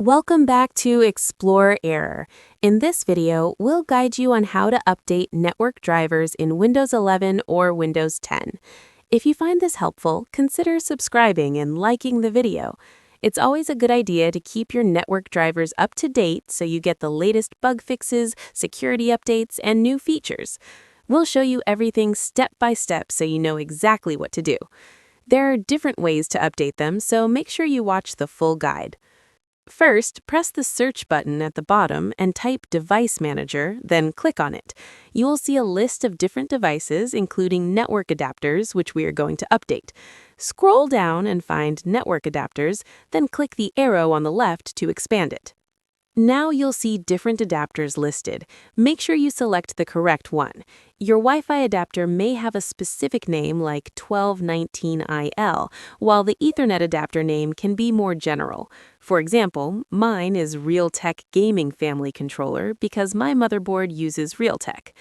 Welcome back to Explore Error. In this video, we'll guide you on how to update network drivers in Windows 11 or Windows 10. If you find this helpful, consider subscribing and liking the video. It's always a good idea to keep your network drivers up to date so you get the latest bug fixes, security updates, and new features. We'll show you everything step by step so you know exactly what to do. There are different ways to update them, so make sure you watch the full guide. First, press the search button at the bottom and type Device Manager, then click on it. You will see a list of different devices, including network adapters, which we are going to update. Scroll down and find Network Adapters, then click the arrow on the left to expand it. Now you'll see different adapters listed. Make sure you select the correct one. Your Wi-Fi adapter may have a specific name like 1219IL, while the Ethernet adapter name can be more general. For example, mine is Realtek Gaming Family Controller because my motherboard uses Realtek.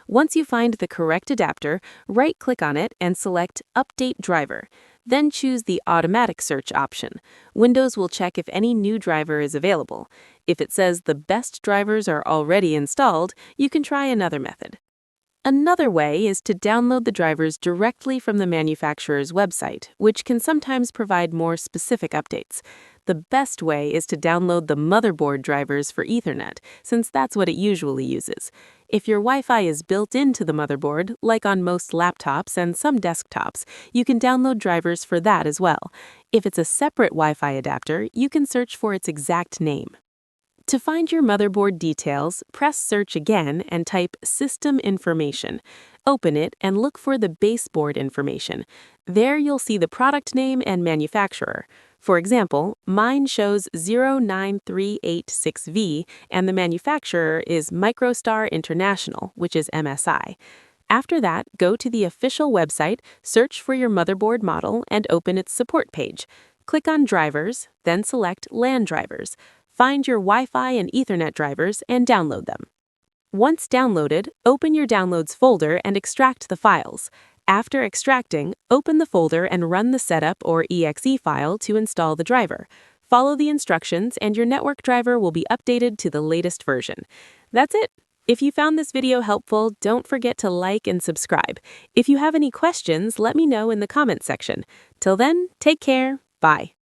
Once you find the correct adapter, right-click on it and select Update Driver. Then choose the Automatic Search option. Windows will check if any new driver is available. If it says the best drivers are already installed, you can try another method. Another way is to download the drivers directly from the manufacturer's website, which can sometimes provide more specific updates. The best way is to download the motherboard drivers for Ethernet, since that's what it usually uses. If your Wi-Fi is built into the motherboard, like on most laptops and some desktops, you can download drivers for that as well. If it's a separate Wi-Fi adapter, you can search for its exact name. To find your motherboard details, press Search again and type System Information. Open it and look for the baseboard information. There you'll see the product name and manufacturer. For example, mine shows 09386V and the manufacturer is Microstar International, which is MSI. After that, go to the official website, search for your motherboard model, and open its support page. Click on Drivers, then select LAN drivers. Find your Wi-Fi and Ethernet drivers and download them. Once downloaded, open your Downloads folder and extract the files. After extracting, open the folder and run the setup or exe file to install the driver. Follow the instructions and your network driver will be updated to the latest version. That's it. If you found this video helpful, don't forget to like and subscribe. If you have any questions, let me know in the comment section. Till then, take care. Bye.